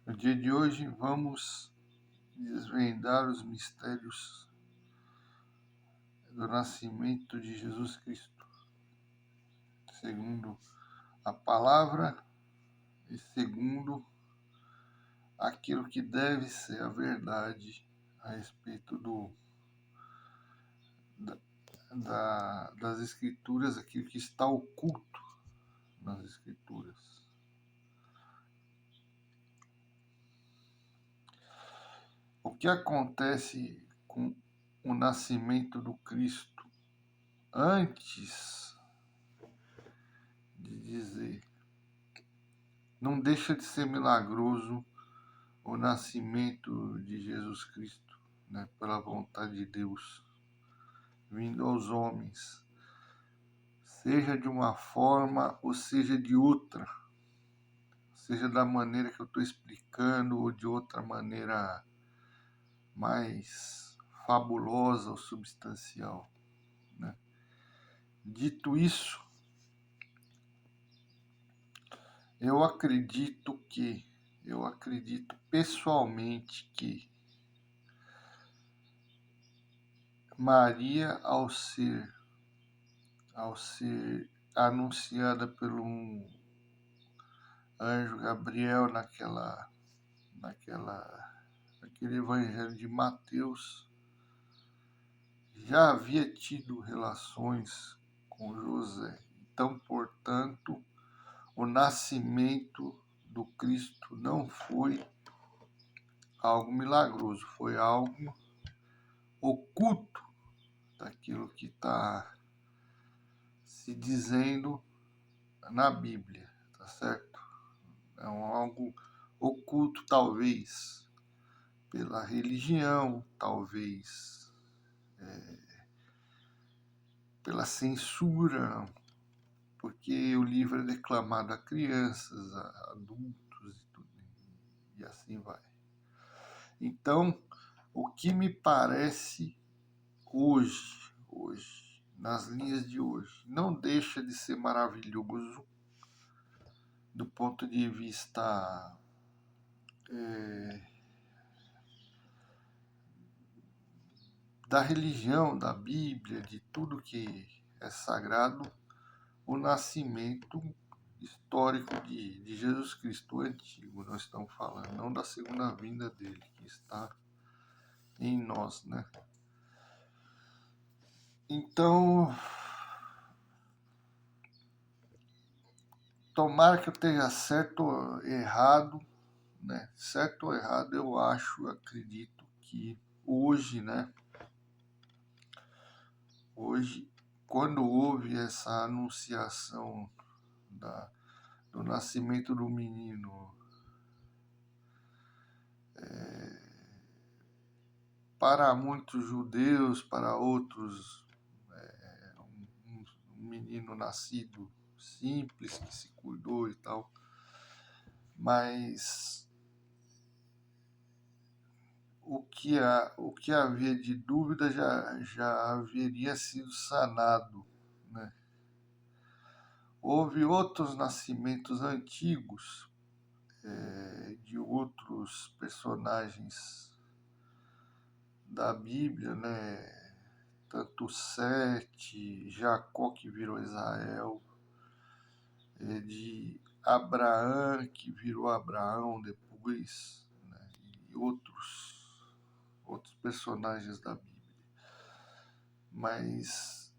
No dia de hoje vamos desvendar os mistérios do nascimento de Jesus Cristo, segundo a palavra e segundo aquilo que deve ser a verdade a respeito das Escrituras, aquilo que está oculto nas Escrituras. O que acontece com o nascimento do Cristo antes de dizer, não deixa de ser milagroso o nascimento de Jesus Cristo, né, pela vontade de Deus, vindo aos homens, seja de uma forma ou seja de outra, seja da maneira que eu estou explicando ou de outra maneira mais fabulosa ou substancial, né? Dito isso, eu acredito pessoalmente que Maria, ao ser anunciada pelo anjo Gabriel naquele evangelho de Mateus, já havia tido relações com José. Então, portanto, o nascimento do Cristo não foi algo milagroso, foi algo oculto daquilo que está se dizendo na Bíblia, tá certo? É algo oculto, talvez pela religião, talvez pela censura, porque o livro é declamado a crianças, a adultos e tudo, e assim vai. Então, o que me parece hoje, nas linhas de hoje, não deixa de ser maravilhoso do ponto de vista da religião, da Bíblia, de tudo que é sagrado, o nascimento histórico de Jesus Cristo antigo, nós estamos falando, não da segunda vinda dele, que está em nós, né? Então, tomara que eu esteja certo ou errado, né? Certo ou errado, eu acredito que hoje, né? Hoje, quando houve essa anunciação do nascimento do menino, para muitos judeus, para outros, um menino nascido simples, que se cuidou e tal, mas o que havia de dúvida já haveria sido sanado, né? Houve outros nascimentos antigos de outros personagens da Bíblia, né? Tanto Sete, Jacó que virou Israel, de Abraão que virou Abraão depois, né? E outros personagens da Bíblia. Mas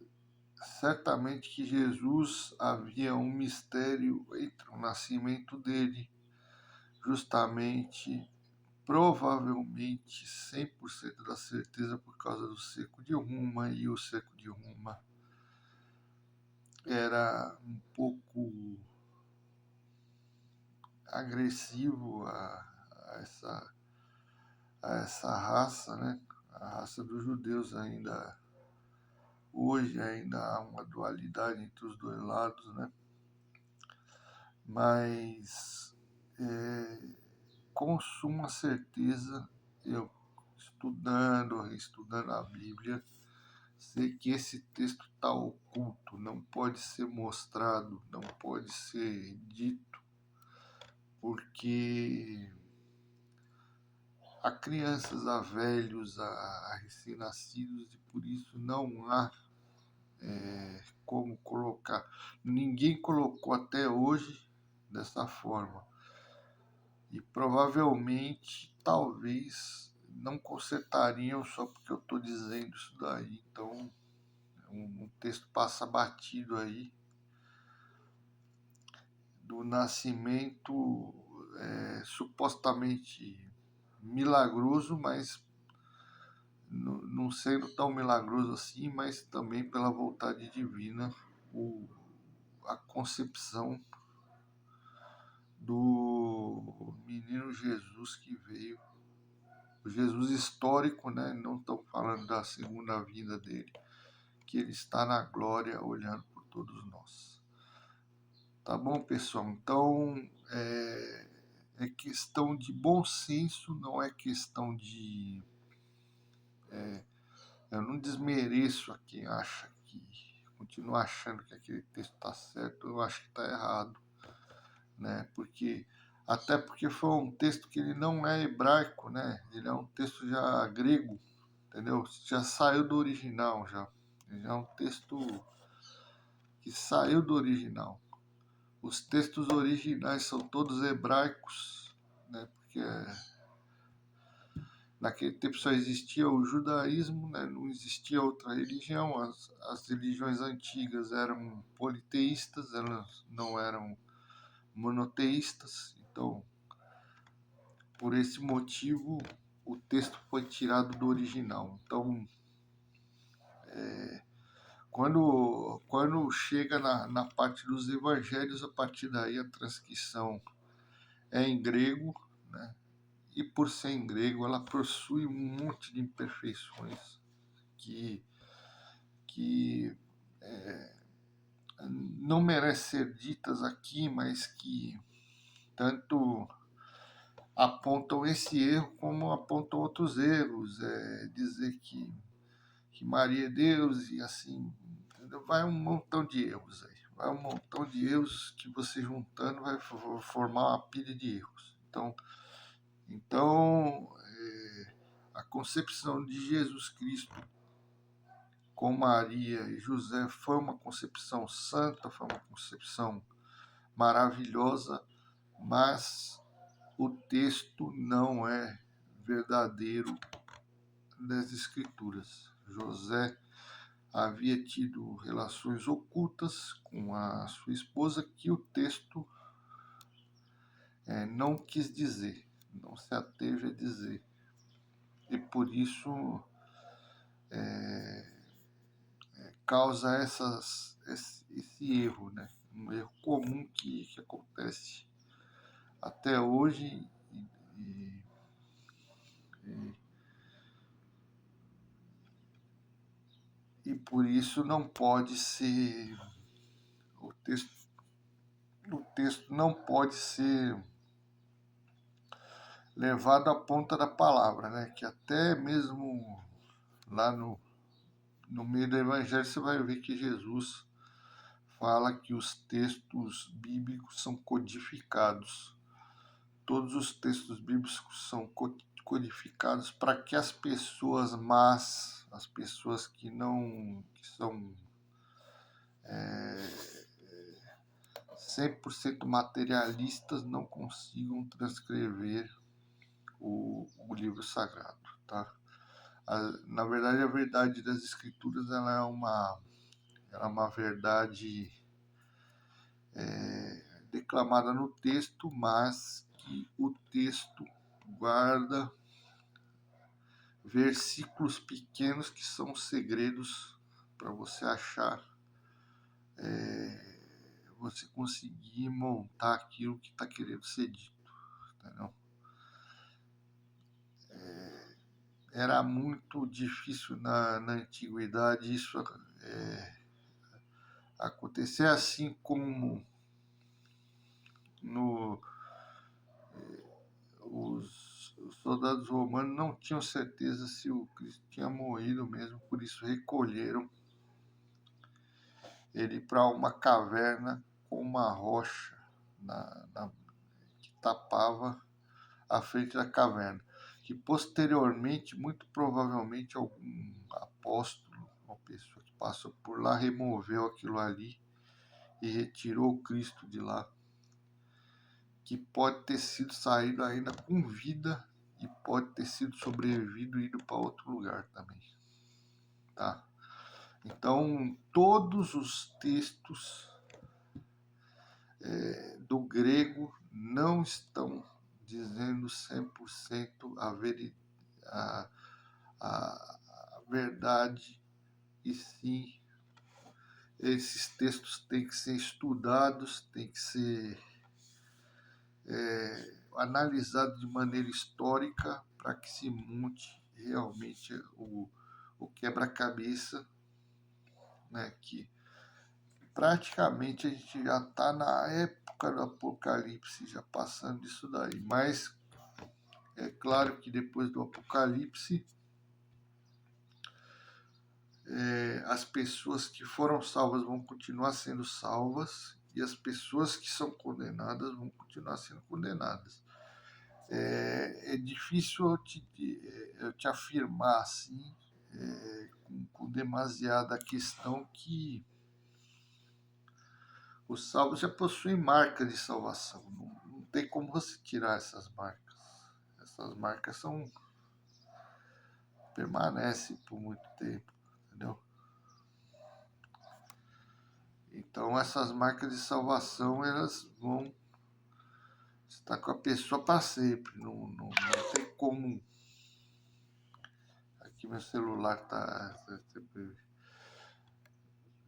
certamente que Jesus havia um mistério entre o nascimento dele, justamente, provavelmente, 100% da certeza por causa do seco de Ruma, e o seco de Ruma era um pouco agressivo a essa raça, né? A raça dos judeus ainda, hoje ainda há uma dualidade entre os dois lados, né? Mas com suma certeza, eu reestudando a Bíblia, sei que esse texto está oculto, não pode ser mostrado, não pode ser dito, porque a crianças, a velhos, a recém-nascidos, e por isso não há como colocar. Ninguém colocou até hoje dessa forma. E provavelmente, talvez, não consertariam só porque eu estou dizendo isso daí. Então, um texto passa batido aí do nascimento supostamente milagroso, mas não sendo tão milagroso assim, mas também pela vontade divina, a concepção do menino Jesus que veio, o Jesus histórico, né? Não estão falando da segunda vinda dele, que ele está na glória olhando por todos nós. Tá bom, pessoal? Então, é questão de bom senso, não é questão de... Eu não desmereço a quem acha que... continua achando que aquele texto está certo, eu acho que está errado, né? Até porque foi um texto que ele não é hebraico, né? Ele é um texto já grego, entendeu? Já saiu do original, já. Ele é um texto que saiu do original. Os textos originais são todos hebraicos, né? Porque naquele tempo só existia o judaísmo, né? Não existia outra religião. As religiões antigas eram politeístas, elas não eram monoteístas. Então, por esse motivo, o texto foi tirado do original. Então, quando chega na parte dos evangelhos, a partir daí a transcrição é em grego, né? E por ser em grego, ela possui um monte de imperfeições que não merecem ser ditas aqui, mas que tanto apontam esse erro como apontam outros erros. Dizer que Maria é Deus e assim, entendeu? Vai um montão de erros aí. Vai um montão de erros que você juntando vai formar uma pilha de erros. Então a concepção de Jesus Cristo com Maria e José foi uma concepção santa, foi uma concepção maravilhosa, mas o texto não é verdadeiro das Escrituras. José havia tido relações ocultas com a sua esposa que o texto não quis dizer, não se ateve a dizer. E por isso causa esse erro, né? Um erro comum que acontece até hoje e, e por isso não pode ser o texto não pode ser levado à ponta da palavra, né? Que até mesmo lá no meio do Evangelho você vai ver que Jesus fala que os textos bíblicos são codificados. Todos os textos bíblicos são codificados para que as pessoas más, as pessoas que são 100% materialistas não consigam transcrever o livro sagrado, tá? Na verdade, a verdade das escrituras ela é uma verdade declamada no texto, mas que o texto guarda versículos pequenos que são segredos para você achar, você conseguir montar aquilo que está querendo ser dito, entendeu? Era muito difícil na antiguidade isso acontecer, assim como no, os soldados romanos não tinham certeza se o Cristo tinha morrido mesmo, por isso recolheram ele para uma caverna com uma rocha que tapava a frente da caverna. que posteriormente, muito provavelmente, algum apóstolo, uma pessoa que passou por lá, removeu aquilo ali e retirou o Cristo de lá, que pode ter sido saído ainda com vida e pode ter sido sobrevivido e ido para outro lugar também, tá? Então, todos os textos do grego não estão dizendo 100% a, a verdade, e sim, esses textos têm que ser estudados, têm que ser analisados de maneira histórica para que se monte realmente o quebra-cabeça, né, que praticamente a gente já está na época do Apocalipse, já passando disso daí. Mas é claro que depois do Apocalipse, as pessoas que foram salvas vão continuar sendo salvas e as pessoas que são condenadas vão continuar sendo condenadas. É difícil eu te afirmar assim, com demasiada questão, que os salvos já possuem marca de salvação. Não tem como você tirar essas marcas. Essas marcas permanecem por muito tempo, entendeu? Então essas marcas de salvação, elas vão estar com a pessoa para sempre. Não tem como. Aqui meu celular tá.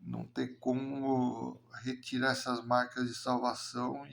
Não tem como retirar essas marcas de salvação